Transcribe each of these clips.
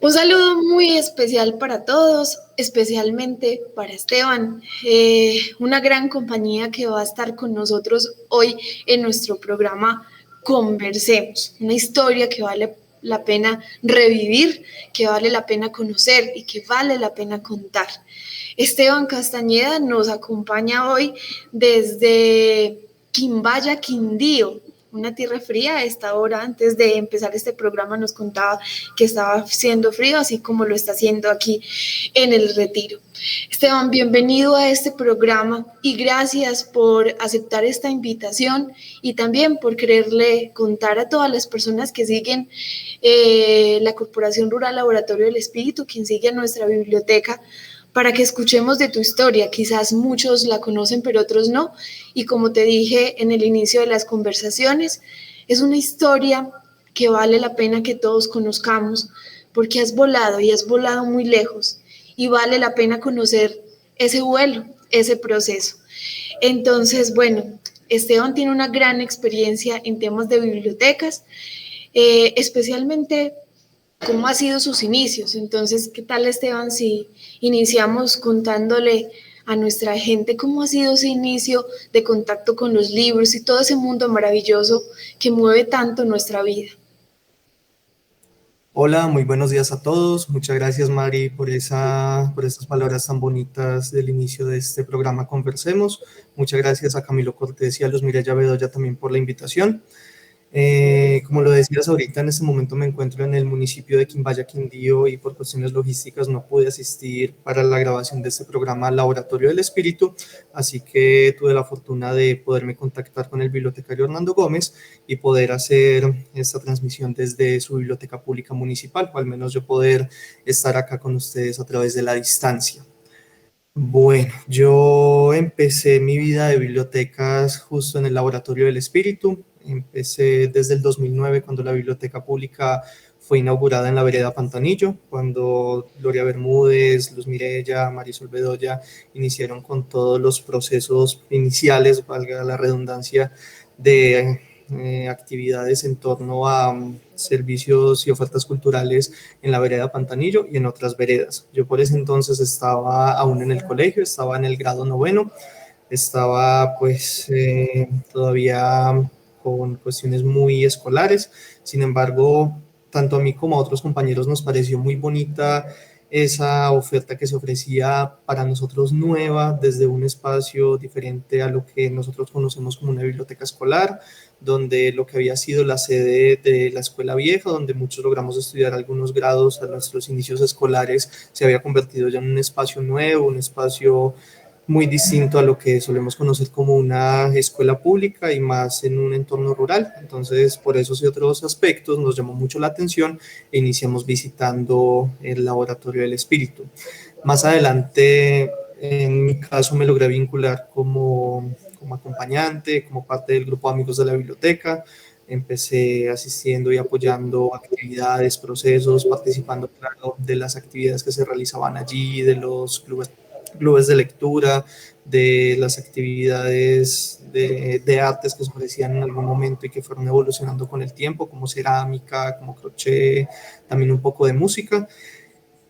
Un saludo muy especial para todos, especialmente para Esteban, una gran compañía que va a estar con nosotros hoy en nuestro programa Conversemos, una historia que vale la pena revivir, que vale la pena conocer y que vale la pena contar. Esteban Castañeda nos acompaña hoy desde Quimbaya, Quindío, una tierra fría. A esta hora, antes de empezar este programa, nos contaba que estaba haciendo frío, así como lo está haciendo aquí en el Retiro. Esteban, bienvenido a este programa y gracias por aceptar esta invitación y también por quererle contar a todas las personas que siguen la Corporación Rural Laboratorio del Espíritu, quien sigue nuestra biblioteca, para que escuchemos de tu historia. Quizás muchos la conocen, pero otros no. Y como te dije en el inicio de las conversaciones, es una historia que vale la pena que todos conozcamos, porque has volado y has volado muy lejos y vale la pena conocer ese vuelo, ese proceso. Entonces, bueno, Esteban tiene una gran experiencia en temas de bibliotecas, especialmente cómo ha sido sus inicios. Entonces, ¿qué tal, Esteban, si iniciamos contándole a nuestra gente cómo ha sido ese inicio de contacto con los libros y todo ese mundo maravilloso que mueve tanto nuestra vida? Hola, muy buenos días a todos. Muchas gracias, Mari, por esas palabras tan bonitas del inicio de este programa Conversemos. Muchas gracias a Camilo Cortés y a Luz Mireya Bedoya también por la invitación. Como lo decías ahorita, en este momento me encuentro en el municipio de Quimbaya, Quindío, y por cuestiones logísticas no pude asistir para la grabación de este programa Laboratorio del Espíritu, así que tuve la fortuna de poderme contactar con el bibliotecario Hernando Gómez y poder hacer esta transmisión desde su biblioteca pública municipal, o al menos yo poder estar acá con ustedes a través de la distancia. Bueno, yo empecé mi vida de bibliotecas justo en el Laboratorio del Espíritu. Empecé desde el 2009, cuando la biblioteca pública fue inaugurada en la vereda Pantanillo, cuando Gloria Bermúdez, Luz Mireya, Marisol Bedoya iniciaron con todos los procesos iniciales, valga la redundancia, de actividades en torno a servicios y ofertas culturales en la vereda Pantanillo y en otras veredas. Yo por ese entonces estaba aún en el colegio, estaba en el grado noveno, estaba pues todavía con cuestiones muy escolares. Sin embargo, tanto a mí como a otros compañeros nos pareció muy bonita esa oferta que se ofrecía para nosotros nueva, desde un espacio diferente a lo que nosotros conocemos como una biblioteca escolar, donde lo que había sido la sede de la escuela vieja, donde muchos logramos estudiar algunos grados a nuestros inicios escolares, se había convertido ya en un espacio nuevo, un espacio muy distinto a lo que solemos conocer como una escuela pública y más en un entorno rural. Entonces, por esos y otros aspectos nos llamó mucho la atención e iniciamos visitando el Laboratorio del Espíritu. Más adelante, en mi caso, me logré vincular como acompañante, como parte del grupo de amigos de la biblioteca. Empecé asistiendo y apoyando actividades, procesos, participando, claro, de las actividades que se realizaban allí, de los clubes de lectura, de las actividades de artes que se ofrecían en algún momento y que fueron evolucionando con el tiempo, como cerámica, como crochet, también un poco de música.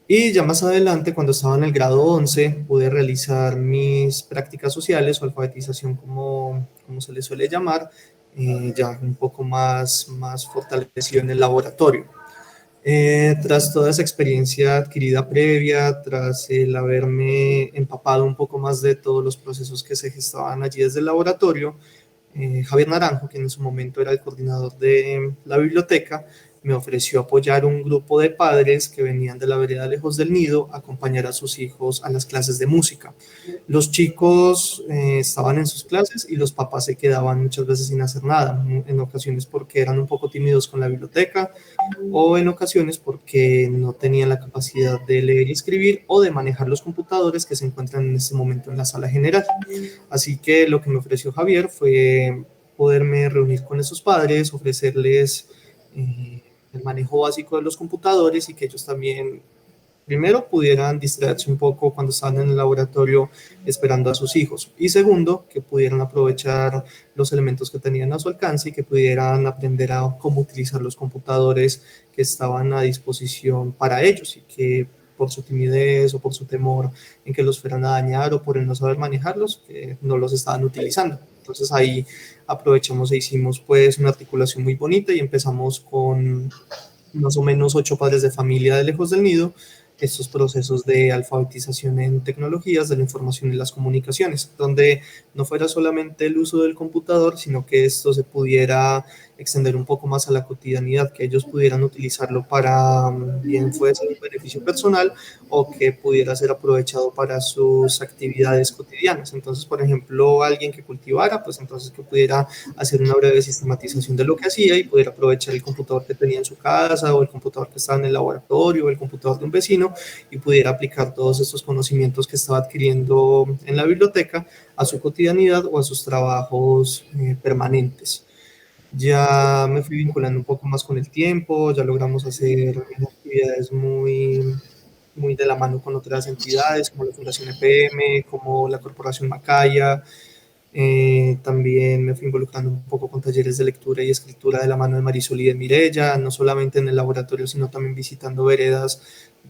Y ya más adelante, cuando estaba en el grado 11, pude realizar mis prácticas sociales o alfabetización, como se le suele llamar, ya un poco más fortalecido en el laboratorio. Tras toda esa experiencia adquirida previa, tras el haberme empapado un poco más de todos los procesos que se gestaban allí desde el laboratorio, Javier Naranjo, quien en su momento era el coordinador de la biblioteca, me ofreció apoyar un grupo de padres que venían de la vereda Lejos del Nido a acompañar a sus hijos a las clases de música. Los chicos estaban en sus clases y los papás se quedaban muchas veces sin hacer nada, en ocasiones porque eran un poco tímidos con la biblioteca o en ocasiones porque no tenían la capacidad de leer y escribir o de manejar los computadores que se encuentran en este momento en la sala general. Así que lo que me ofreció Javier fue poderme reunir con esos padres, ofrecerles el manejo básico de los computadores y que ellos también primero, pudieran distraerse un poco cuando estaban en el laboratorio esperando a sus hijos, y segundo, que pudieran aprovechar los elementos que tenían a su alcance y que pudieran aprender a cómo utilizar los computadores que estaban a disposición para ellos y que por su timidez o por su temor en que los fueran a dañar o por el no saber manejarlos, que no los estaban utilizando. Entonces ahí aprovechamos e hicimos pues una articulación muy bonita y empezamos con más o menos 8 padres de familia de Lejos del Nido, estos procesos de alfabetización en tecnologías de la información y las comunicaciones, donde no fuera solamente el uso del computador, sino que esto se pudiera extender un poco más a la cotidianidad, que ellos pudieran utilizarlo para bien fuese un beneficio personal o que pudiera ser aprovechado para sus actividades cotidianas. Entonces, por ejemplo, alguien que cultivara, pues entonces que pudiera hacer una breve sistematización de lo que hacía y poder aprovechar el computador que tenía en su casa o el computador que estaba en el laboratorio o el computador de un vecino y pudiera aplicar todos estos conocimientos que estaba adquiriendo en la biblioteca a su cotidianidad o a sus trabajos permanentes. Ya me fui vinculando un poco más con el tiempo, ya logramos hacer actividades muy de la mano con otras entidades como la Fundación EPM, como la Corporación Macaya. También me fui involucrando un poco con talleres de lectura y escritura de la mano de Marisol y de Mirella, no solamente en el laboratorio, sino también visitando veredas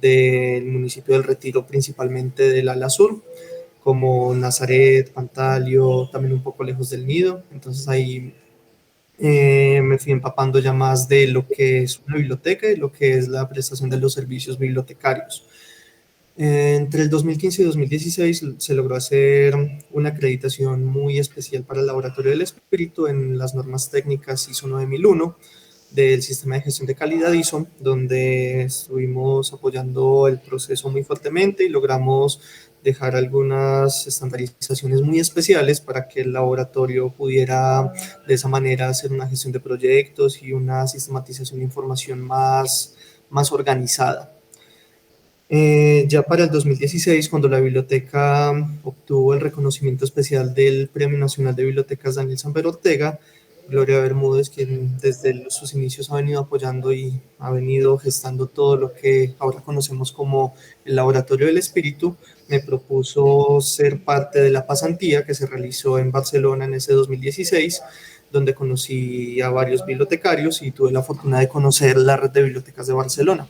del municipio del Retiro, principalmente del ala sur, como Nazaret, Pantalio, también un poco Lejos del Nido. Entonces ahí me fui empapando ya más de lo que es una biblioteca y lo que es la prestación de los servicios bibliotecarios. Entre el 2015 y 2016 se logró hacer una acreditación muy especial para el Laboratorio del Espíritu en las normas técnicas ISO 9001 del Sistema de Gestión de Calidad ISO, donde estuvimos apoyando el proceso muy fuertemente y logramos dejar algunas estandarizaciones muy especiales para que el laboratorio pudiera de esa manera hacer una gestión de proyectos y una sistematización de información más organizada. Ya para el 2016, cuando la biblioteca obtuvo el reconocimiento especial del Premio Nacional de Bibliotecas Daniel Samper Ortega, Gloria Bermúdez, quien desde sus inicios ha venido apoyando y ha venido gestando todo lo que ahora conocemos como el Laboratorio del Espíritu, me propuso ser parte de la pasantía que se realizó en Barcelona en ese 2016, donde conocí a varios bibliotecarios y tuve la fortuna de conocer la red de bibliotecas de Barcelona.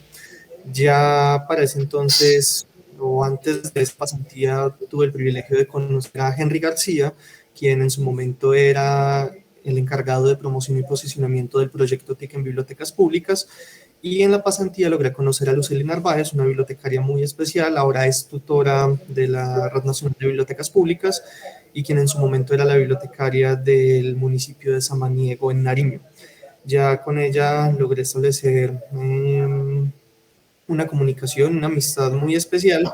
Ya para ese entonces, o antes de esa pasantía, tuve el privilegio de conocer a Henry García, quien en su momento era el encargado de promoción y posicionamiento del proyecto TIC en bibliotecas públicas, y en la pasantía logré conocer a Lucely Narváez, una bibliotecaria muy especial, ahora es tutora de la Red Nacional de Bibliotecas Públicas y quien en su momento era la bibliotecaria del municipio de Samaniego en Nariño. Ya con ella logré establecer una comunicación, una amistad muy especial.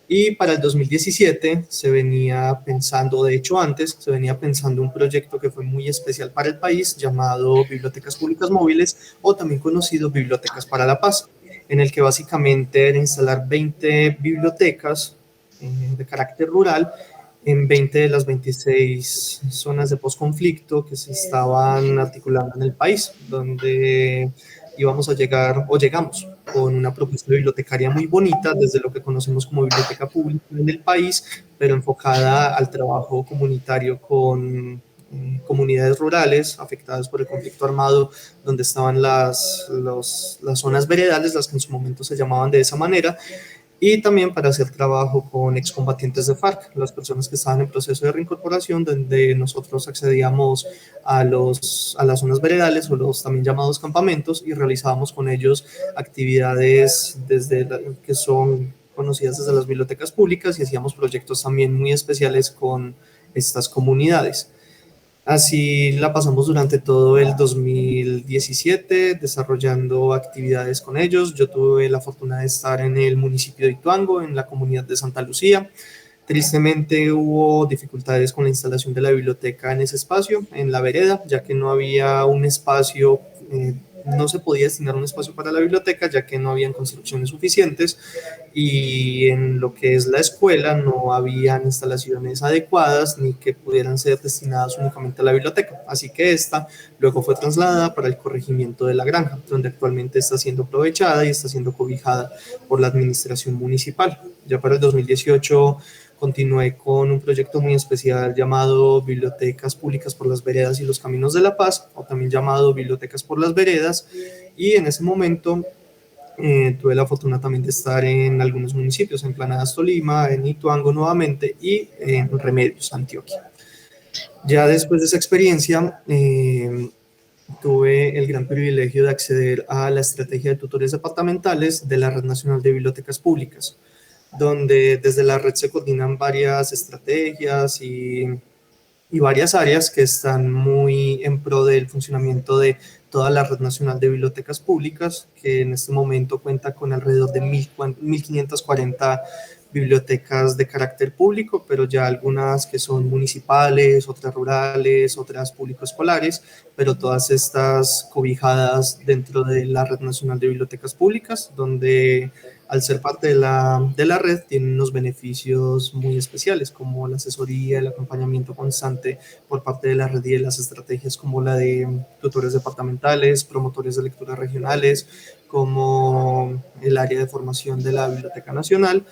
Y para el 2017 se venía pensando, de hecho antes, se venía pensando un proyecto que fue muy especial para el país llamado Bibliotecas Públicas Móviles o también conocido Bibliotecas para la Paz, en el que básicamente era instalar 20 bibliotecas de carácter rural en 20 de las 26 zonas de posconflicto que se estaban articulando en el país, donde íbamos a llegar o llegamos con una propuesta bibliotecaria muy bonita desde lo que conocemos como biblioteca pública en el país, pero enfocada al trabajo comunitario con comunidades rurales afectadas por el conflicto armado, donde estaban las zonas veredales, las que en su momento se llamaban de esa manera, y también para hacer trabajo con excombatientes de FARC, las personas que estaban en proceso de reincorporación, donde nosotros accedíamos a las zonas veredales o los también llamados campamentos y realizábamos con ellos actividades que son conocidas desde las bibliotecas públicas y hacíamos proyectos también muy especiales con estas comunidades. Así la pasamos durante todo el 2017 desarrollando actividades con ellos. Yo tuve la fortuna de estar en el municipio de Ituango, en la comunidad de Santa Lucía. Tristemente hubo dificultades con la instalación de la biblioteca en ese espacio, en la vereda, ya que no había un espacio no se podía destinar un espacio para la biblioteca, ya que no habían construcciones suficientes y en lo que es la escuela no habían instalaciones adecuadas ni que pudieran ser destinadas únicamente a la biblioteca. Así que esta luego fue trasladada para el corregimiento de La Granja, donde actualmente está siendo aprovechada y está siendo cobijada por la administración municipal. Ya para el 2018 continué con un proyecto muy especial llamado Bibliotecas Públicas por las Veredas y los Caminos de la Paz, o también llamado Bibliotecas por las Veredas, y en ese momento tuve la fortuna también de estar en algunos municipios, en Planadas, Tolima, en Ituango nuevamente y en Remedios, Antioquia. Ya después de esa experiencia, tuve el gran privilegio de acceder a la estrategia de tutores departamentales de la Red Nacional de Bibliotecas Públicas, donde desde la red se coordinan varias estrategias y varias áreas que están muy en pro del funcionamiento de toda la Red Nacional de Bibliotecas Públicas, que en este momento cuenta con alrededor de 1.540 bibliotecas de carácter público, pero ya algunas que son municipales, otras rurales, otras público-escolares, pero todas estas cobijadas dentro de la Red Nacional de Bibliotecas Públicas, donde al ser parte de la red tienen unos beneficios muy especiales, como la asesoría, el acompañamiento constante por parte de la red y de las estrategias como la de tutores departamentales, promotores de lectura regionales, como el área de formación de la Biblioteca Nacional,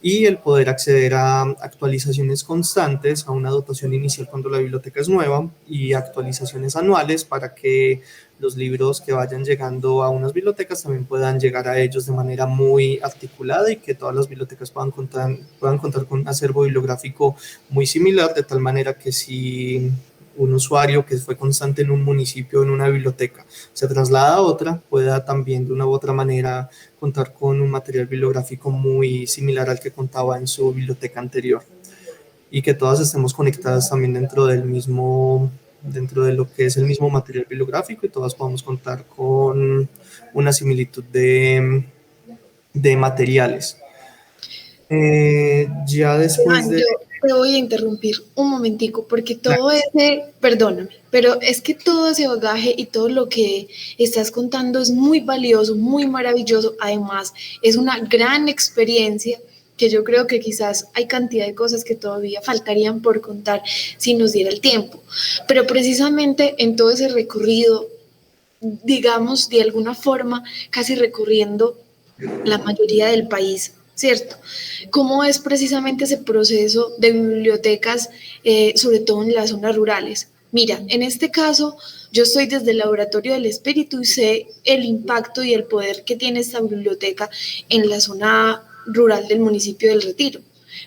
y el poder acceder a actualizaciones constantes, a una dotación inicial cuando la biblioteca es nueva y actualizaciones anuales para que los libros que vayan llegando a unas bibliotecas también puedan llegar a ellos de manera muy articulada y que todas las bibliotecas puedan contar con un acervo bibliográfico muy similar, de tal manera que si un usuario que fue constante en un municipio, en una biblioteca, se traslada a otra, pueda también de una u otra manera contar con un material bibliográfico muy similar al que contaba en su biblioteca anterior. Y que todas estemos conectadas también dentro de lo que es el mismo material bibliográfico y todas podamos contar con una similitud de materiales. Ya después de... Yo te voy a interrumpir un momentico porque Claro. todo ese, perdóname, pero es que todo ese bagaje y todo lo que estás contando es muy valioso, muy maravilloso. Además, es una gran experiencia que yo creo que quizás hay cantidad de cosas que todavía faltarían por contar si nos diera el tiempo. Pero precisamente en todo ese recorrido, digamos, de alguna forma, casi recorriendo la mayoría del país, ¿cierto? ¿Cómo es precisamente ese proceso de bibliotecas, sobre todo en las zonas rurales? Mira, en este caso, yo estoy desde el Laboratorio del Espíritu y sé el impacto y el poder que tiene esta biblioteca en la zona rural del municipio del Retiro,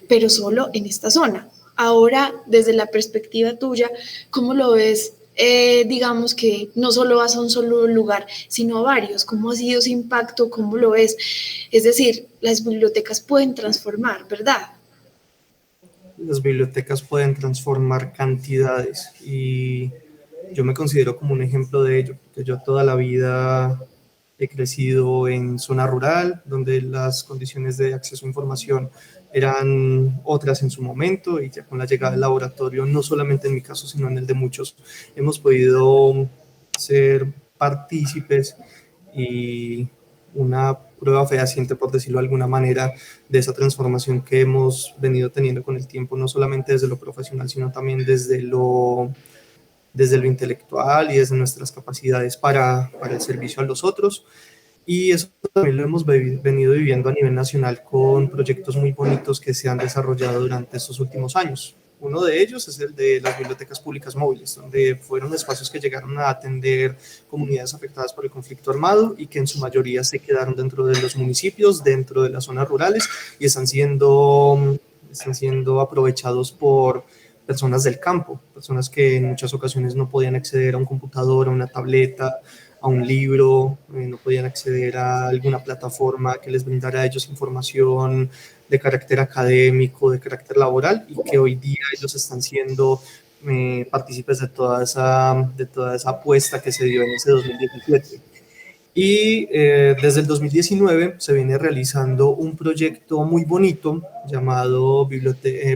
pero solo en esta zona. Ahora, desde la perspectiva tuya, ¿cómo lo ves? Digamos que no solo vas a un solo lugar, sino a varios. ¿Cómo ha sido ese impacto? ¿Cómo lo ves? Es decir, las bibliotecas pueden transformar, ¿verdad? Las bibliotecas pueden transformar cantidades y yo me considero como un ejemplo de ello, porque yo toda la vida he crecido en zona rural, donde las condiciones de acceso a información eran otras en su momento y ya con la llegada del laboratorio, no solamente en mi caso, sino en el de muchos, hemos podido ser partícipes y una prueba fehaciente, por decirlo de alguna manera, de esa transformación que hemos venido teniendo con el tiempo, no solamente desde lo profesional, sino también desde lo intelectual y desde nuestras capacidades para el servicio a los otros. Y eso también lo hemos venido viviendo a nivel nacional con proyectos muy bonitos que se han desarrollado durante estos últimos años. Uno de ellos es el de las bibliotecas públicas móviles, donde fueron espacios que llegaron a atender comunidades afectadas por el conflicto armado y que en su mayoría se quedaron dentro de los municipios, dentro de las zonas rurales y están siendo aprovechados por personas del campo, personas que en muchas ocasiones no podían acceder a un computador, a una tableta, a un libro, no podían acceder a alguna plataforma que les brindara a ellos información de carácter académico, de carácter laboral, y que hoy día ellos están siendo partícipes de toda esa apuesta que se dio en ese 2017. Y desde el 2019 se viene realizando un proyecto muy bonito llamado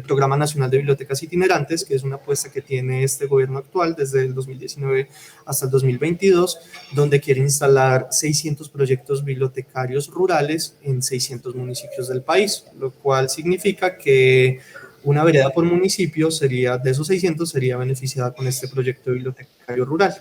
Programa Nacional de Bibliotecas Itinerantes, que es una apuesta que tiene este gobierno actual desde el 2019 hasta el 2022, donde quiere instalar 600 proyectos bibliotecarios rurales en 600 municipios del país, lo cual significa que una vereda por municipio sería, de esos 600, sería beneficiada con este proyecto bibliotecario rural.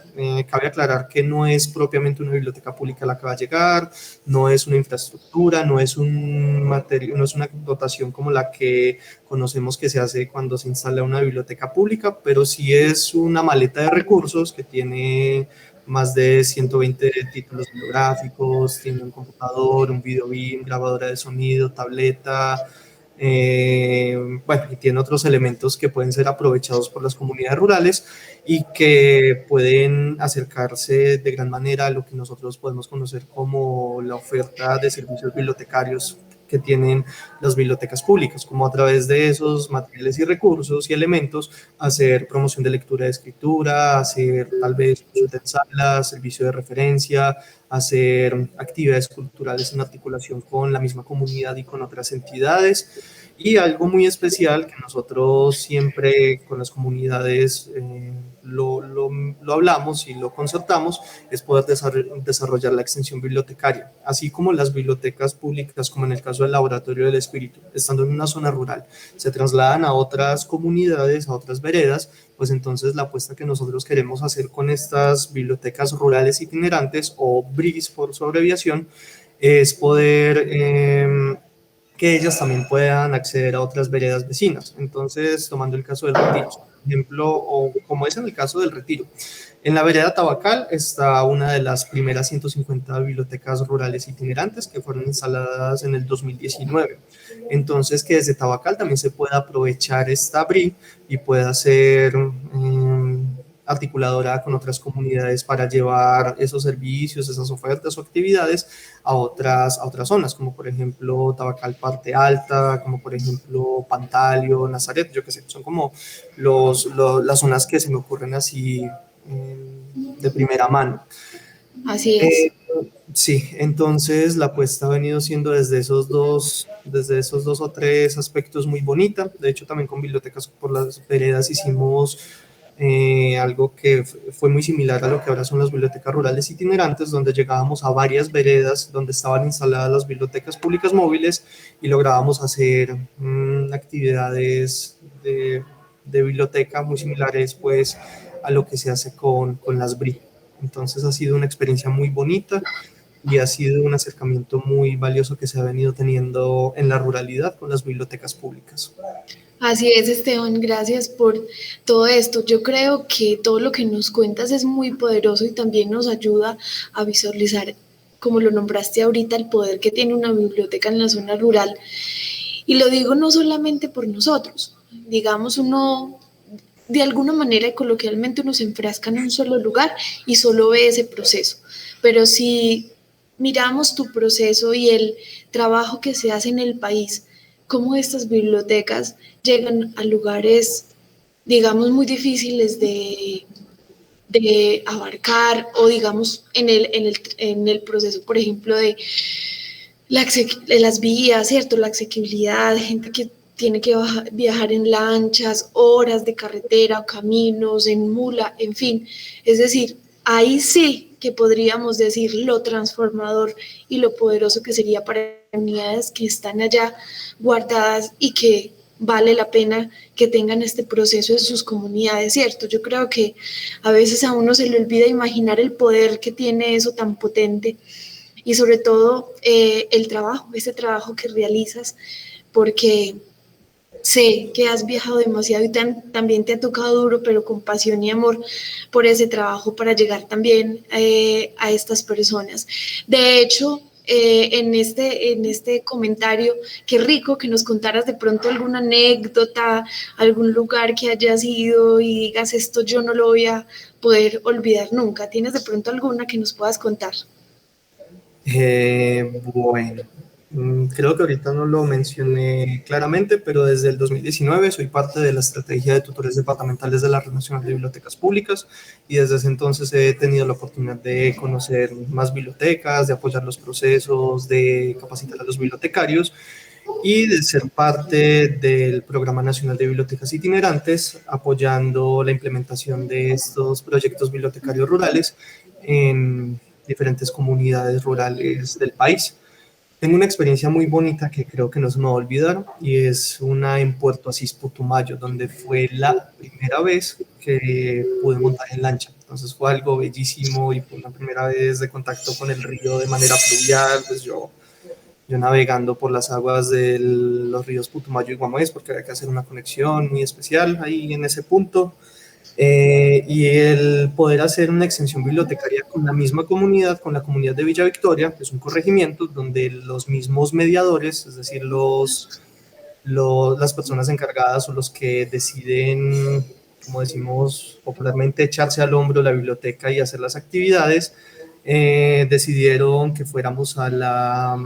Cabe aclarar que no es propiamente una biblioteca pública la que va a llegar, no es una infraestructura, no es no es una dotación como la que conocemos que se hace cuando se instala una biblioteca pública, pero sí es una maleta de recursos que tiene más de 120 títulos bibliográficos, tiene un computador, un video BIM, grabadora de sonido, tableta, bueno, y tiene otros elementos que pueden ser aprovechados por las comunidades rurales y que pueden acercarse de gran manera a lo que nosotros podemos conocer como la oferta de servicios bibliotecarios que tienen las bibliotecas públicas, como a través de esos materiales y recursos y elementos hacer promoción de lectura de escritura, hacer tal vez consulta en sala, servicio de referencia, hacer actividades culturales en articulación con la misma comunidad y con otras entidades. Y algo muy especial que nosotros siempre con las comunidades lo hablamos y lo concertamos es poder desarrollar la extensión bibliotecaria, así como las bibliotecas públicas, como en el caso del Laboratorio del Espíritu, estando en una zona rural, se trasladan a otras comunidades, a otras veredas, pues entonces la apuesta que nosotros queremos hacer con estas bibliotecas rurales itinerantes, o BRIS por su abreviación, es poder que ellas también puedan acceder a otras veredas vecinas. Entonces, tomando el caso del Retiro, por ejemplo, o como es en el caso del Retiro, en la vereda Tabacal está una de las primeras 150 bibliotecas rurales itinerantes que fueron instaladas en el 2019. Entonces, que desde Tabacal también se pueda aprovechar esta BRI y pueda ser articuladora con otras comunidades para llevar esos servicios, esas ofertas o actividades a otras zonas, como por ejemplo Tabacal Parte Alta, como por ejemplo Pantalio, Nazaret, yo qué sé, son como las zonas que se me ocurren así de primera mano. Así es. Sí, entonces la apuesta ha venido siendo desde esos dos o tres aspectos muy bonita. De hecho, también con Bibliotecas por las Veredas hicimos algo que fue muy similar a lo que ahora son las bibliotecas rurales itinerantes, donde llegábamos a varias veredas donde estaban instaladas las bibliotecas públicas móviles y lográbamos hacer actividades de biblioteca muy similares pues a lo que se hace con las BRI. Entonces ha sido una experiencia muy bonita y ha sido un acercamiento muy valioso que se ha venido teniendo en la ruralidad con las bibliotecas públicas. Así es, Esteban, gracias por todo esto. Yo creo que todo lo que nos cuentas es muy poderoso y también nos ayuda a visualizar, como lo nombraste ahorita, el poder que tiene una biblioteca en la zona rural. Y lo digo no solamente por nosotros, digamos, uno de alguna manera y coloquialmente uno se enfrasca en un solo lugar y solo ve ese proceso. Pero si miramos tu proceso y el trabajo que se hace en el país, cómo estas bibliotecas llegan a lugares, digamos, muy difíciles de abarcar o digamos en el proceso, por ejemplo, de las vías, ¿cierto? La asequibilidad, gente que tiene que viajar en lanchas, horas de carretera, caminos, en mula, en fin. Es decir, ahí sí que podríamos decir lo transformador y lo poderoso que sería para unidades que están allá guardadas y que vale la pena que tengan este proceso en sus comunidades, ¿cierto? Yo creo que a veces a uno se le olvida imaginar el poder que tiene eso tan potente y sobre todo el trabajo, ese trabajo que realizas, porque sé que has viajado demasiado y también te ha tocado duro, pero con pasión y amor por ese trabajo para llegar también a estas personas. De hecho, en este comentario, qué rico que nos contaras de pronto alguna anécdota, algún lugar que hayas ido y digas esto yo no lo voy a poder olvidar nunca. ¿Tienes de pronto alguna que nos puedas contar? Bueno. Creo que ahorita no lo mencioné claramente, pero desde el 2019 soy parte de la estrategia de tutores departamentales de la Red Nacional de Bibliotecas Públicas y desde ese entonces he tenido la oportunidad de conocer más bibliotecas, de apoyar los procesos, de capacitar a los bibliotecarios y de ser parte del Programa Nacional de Bibliotecas Itinerantes, apoyando la implementación de estos proyectos bibliotecarios rurales en diferentes comunidades rurales del país. Tengo una experiencia muy bonita que creo que no se me va a olvidar y es una en Puerto Asís, Putumayo, donde fue la primera vez que pude montar en lancha. Entonces fue algo bellísimo y fue una primera vez de contacto con el río de manera fluvial. Pues yo navegando por las aguas de los ríos Putumayo y Guamués porque había que hacer una conexión muy especial ahí en ese punto. Y el poder hacer una extensión bibliotecaria con la misma comunidad, con la comunidad de Villa Victoria, que es un corregimiento donde los mismos mediadores, es decir, las personas encargadas o los que deciden, como decimos popularmente, echarse al hombro la biblioteca y hacer las actividades, decidieron que fuéramos a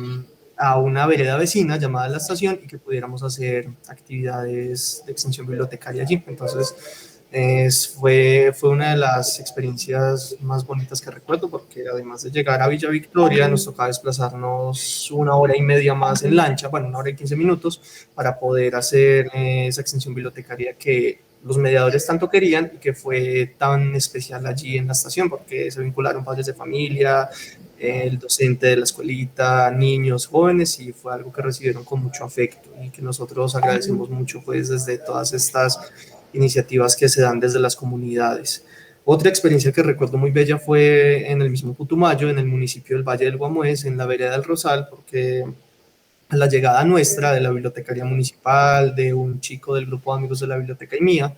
una vereda vecina llamada La Estación y que pudiéramos hacer actividades de extensión bibliotecaria allí. Entonces, fue una de las experiencias más bonitas que recuerdo porque además de llegar a Villa Victoria nos tocaba desplazarnos 1 hora y media más en lancha, bueno, 1 hora y 15 minutos para poder hacer esa extensión bibliotecaria que los mediadores tanto querían y que fue tan especial allí en la estación porque se vincularon padres de familia, el docente de la escuelita, niños, jóvenes y fue algo que recibieron con mucho afecto y que nosotros agradecemos mucho pues desde todas estas iniciativas que se dan desde las comunidades. Otra experiencia que recuerdo muy bella fue en el mismo Putumayo, en el municipio del Valle del Guamués, en la vereda del Rosal, porque a la llegada nuestra de la bibliotecaria municipal, de un chico del grupo de amigos de la biblioteca y mía,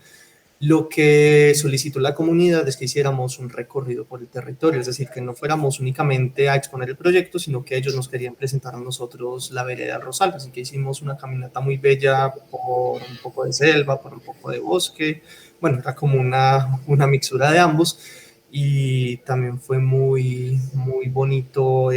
lo que solicitó la comunidad es que hiciéramos un recorrido por el territorio, es decir, que no fuéramos únicamente a exponer el proyecto, sino que ellos nos querían presentar a nosotros la vereda Rosal, así que hicimos una caminata muy bella por un poco de selva, por un poco de bosque, bueno, era como una mixtura de ambos y también fue muy bonito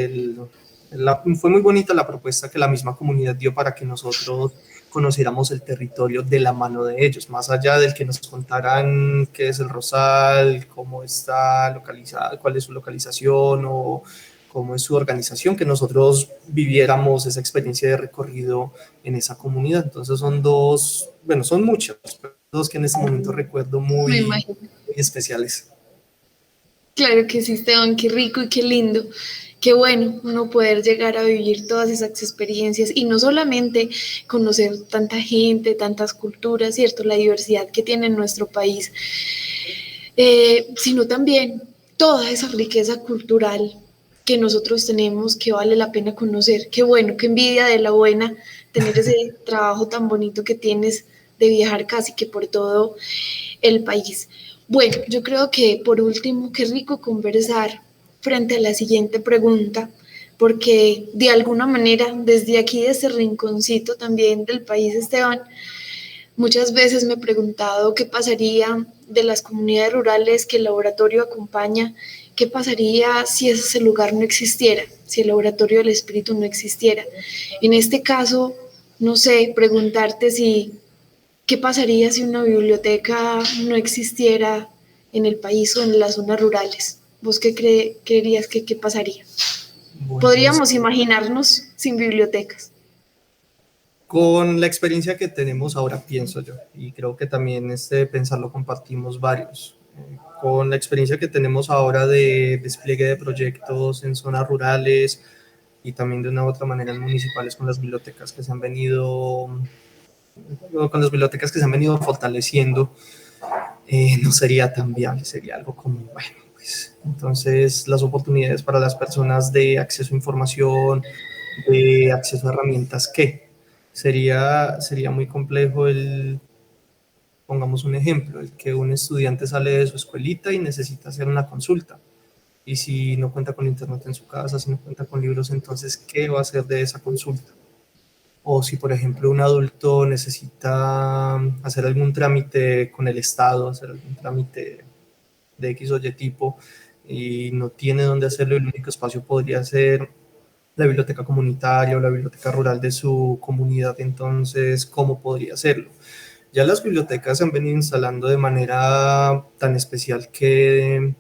fue muy bonita la propuesta que la misma comunidad dio para que nosotros conociéramos el territorio de la mano de ellos, más allá del que nos contaran qué es el Rosal, cómo está localizada, cuál es su localización o cómo es su organización, que nosotros viviéramos esa experiencia de recorrido en esa comunidad. Entonces son dos, bueno, son muchas, pero dos que en este momento recuerdo Me muy, imagino. muy especiales. Claro que sí, Esteban, qué rico y qué lindo. Qué bueno uno poder llegar a vivir todas esas experiencias y no solamente conocer tanta gente, tantas culturas, ¿cierto? La diversidad que tiene nuestro país, sino también toda esa riqueza cultural que nosotros tenemos que vale la pena conocer. Qué bueno, qué envidia de la buena tener ese trabajo tan bonito que tienes de viajar casi que por todo el país. Bueno, yo creo que por último, qué rico conversar frente a la siguiente pregunta, porque de alguna manera desde aquí, de este rinconcito también del país, Esteban, muchas veces me he preguntado qué pasaría de las comunidades rurales que el laboratorio acompaña, qué pasaría si ese lugar no existiera, si el laboratorio del espíritu no existiera. En este caso, no sé, preguntarte si qué pasaría si una biblioteca no existiera en el país o en las zonas rurales. ¿Vos qué creerías que qué pasaría? Bueno, Podríamos imaginarnos sin bibliotecas. con la experiencia que tenemos ahora, pienso yo, y creo que también este pensarlo compartimos varios, con la experiencia que tenemos ahora de despliegue de proyectos en zonas rurales y también de una u otra manera en municipales con las bibliotecas que se han venido, con las bibliotecas que se han venido fortaleciendo, no sería tan viable, sería algo como, bueno, pues entonces las oportunidades para las personas de acceso a información, de acceso a herramientas, ¿qué? Sería muy complejo pongamos un ejemplo, el que un estudiante sale de su escuelita y necesita hacer una consulta. Y si no cuenta con internet en su casa, si no cuenta con libros, entonces, ¿qué va a hacer de esa consulta? O si, por ejemplo, un adulto necesita hacer algún trámite con el Estado, hacer algún trámite de X o Y tipo, y no tiene dónde hacerlo, el único espacio podría ser la biblioteca comunitaria o la biblioteca rural de su comunidad, entonces, ¿cómo podría hacerlo? Ya las bibliotecas se han venido instalando de manera tan especial que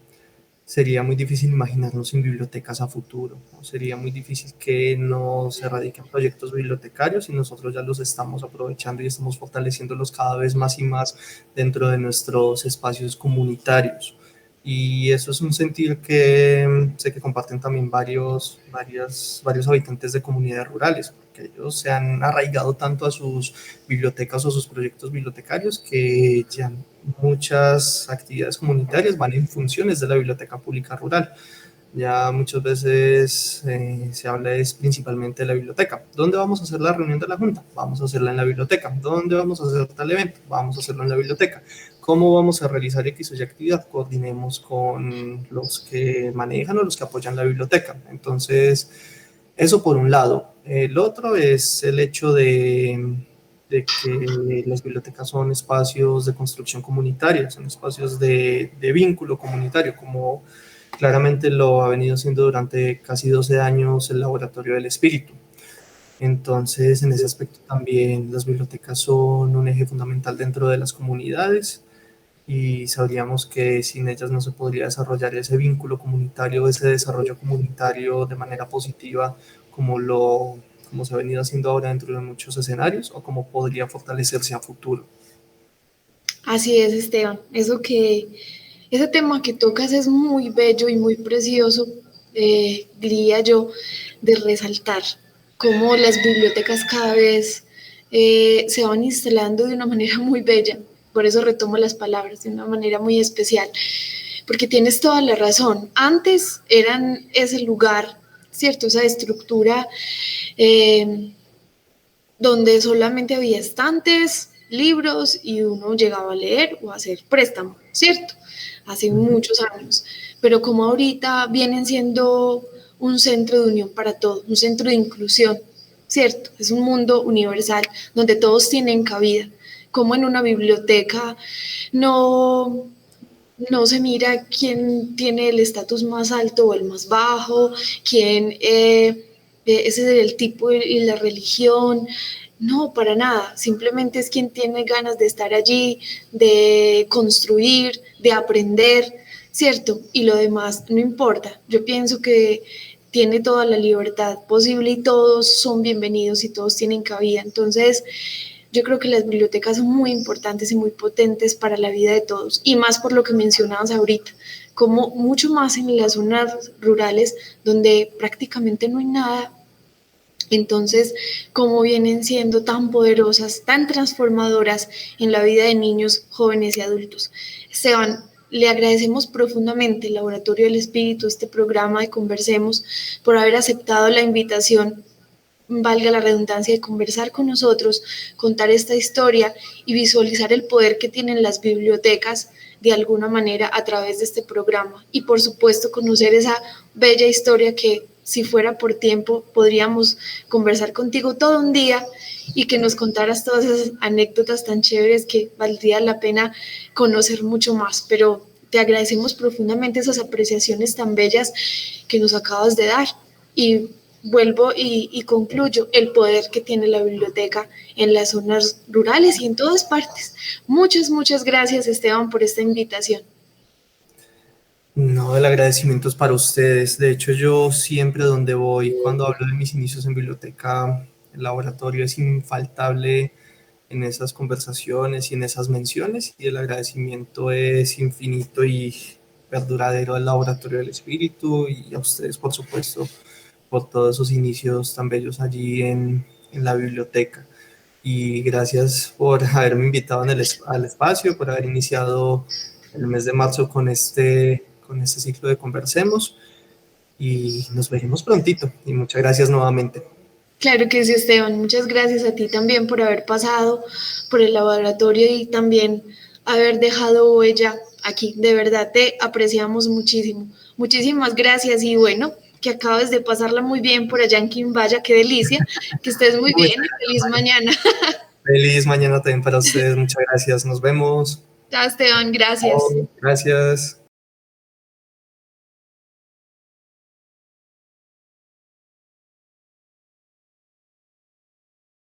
sería muy difícil imaginarnos sin bibliotecas a futuro, ¿no? Sería muy difícil que no se radiquen proyectos bibliotecarios y nosotros ya los estamos aprovechando y estamos fortaleciéndolos cada vez más y más dentro de nuestros espacios comunitarios. Y eso es un sentir que sé que comparten también varios habitantes de comunidades rurales, porque ellos se han arraigado tanto a sus bibliotecas o sus proyectos bibliotecarios que ya muchas actividades comunitarias van en funciones de la biblioteca pública rural. Ya muchas veces se habla es principalmente de la biblioteca. ¿Dónde vamos a hacer la reunión de la Junta? Vamos a hacerla en la biblioteca. ¿Dónde vamos a hacer tal evento? Vamos a hacerlo en la biblioteca. ¿Cómo vamos a realizar X o Y actividad? Coordinemos con los que manejan o los que apoyan la biblioteca. Entonces, eso por un lado. El otro es el hecho de que las bibliotecas son espacios de construcción comunitaria, son espacios de vínculo comunitario, como claramente lo ha venido siendo durante casi 12 años el Laboratorio del Espíritu. Entonces, en ese aspecto también las bibliotecas son un eje fundamental dentro de las comunidades y sabríamos que sin ellas no se podría desarrollar ese vínculo comunitario, ese desarrollo comunitario de manera positiva como se ha venido haciendo ahora dentro de muchos escenarios o como podría fortalecerse a futuro. Así es, Esteban. Ese tema que tocas es muy bello y muy precioso, diría yo, de resaltar cómo las bibliotecas cada vez se van instalando de una manera muy bella. Por eso retomo las palabras, de una manera muy especial. Porque tienes toda la razón. Antes eran ese lugar, ¿cierto? Esa estructura donde solamente había estantes, libros y uno llegaba a leer o a hacer préstamo, ¿cierto? Hace muchos años. Pero como ahorita vienen siendo un centro de unión para todos, un centro de inclusión, ¿cierto? Es un mundo universal donde todos tienen cabida. Como en una biblioteca no, no se mira quién tiene el estatus más alto o el más bajo, quién ese es el tipo y la religión. No, para nada. Simplemente es quien tiene ganas de estar allí, de construir, de aprender, ¿cierto? Y lo demás no importa. Yo pienso que tiene toda la libertad posible y todos son bienvenidos y todos tienen cabida. Entonces, yo creo que las bibliotecas son muy importantes y muy potentes para la vida de todos, y más por lo que mencionabas ahorita, como mucho más en las zonas rurales donde prácticamente no hay nada. Entonces, cómo vienen siendo tan poderosas, tan transformadoras en la vida de niños, jóvenes y adultos. Esteban, le agradecemos profundamente el Laboratorio del Espíritu, este programa de Conversemos, por haber aceptado la invitación, valga la redundancia, de conversar con nosotros, contar esta historia y visualizar el poder que tienen las bibliotecas de alguna manera a través de este programa. Y por supuesto conocer esa bella historia que, si fuera por tiempo, podríamos conversar contigo todo un día y que nos contaras todas esas anécdotas tan chéveres que valdría la pena conocer mucho más. Pero te agradecemos profundamente esas apreciaciones tan bellas que nos acabas de dar. Y vuelvo y concluyo el poder que tiene la biblioteca en las zonas rurales y en todas partes. Muchas gracias, Esteban, por esta invitación. No, el agradecimiento es para ustedes. De hecho, yo siempre donde voy, cuando hablo de mis inicios en biblioteca, el laboratorio es infaltable en esas conversaciones y en esas menciones, y el agradecimiento es infinito y perduradero al Laboratorio del Espíritu y a ustedes, por supuesto, por todos esos inicios tan bellos allí en la biblioteca. Y gracias por haberme invitado al espacio, por haber iniciado el mes de marzo con este ciclo de Conversemos, y nos veremos prontito. Y muchas gracias nuevamente. Claro que sí, Esteban. Muchas gracias a ti también por haber pasado por el laboratorio y también haber dejado huella aquí. De verdad te apreciamos muchísimo. Muchísimas gracias y bueno, que acabes de pasarla muy bien por allá en Quimbaya. Qué delicia. Que estés muy bien y feliz mañana. Feliz mañana también para ustedes. Muchas gracias. Nos vemos. Chao, Esteban. Gracias. Chao. Gracias.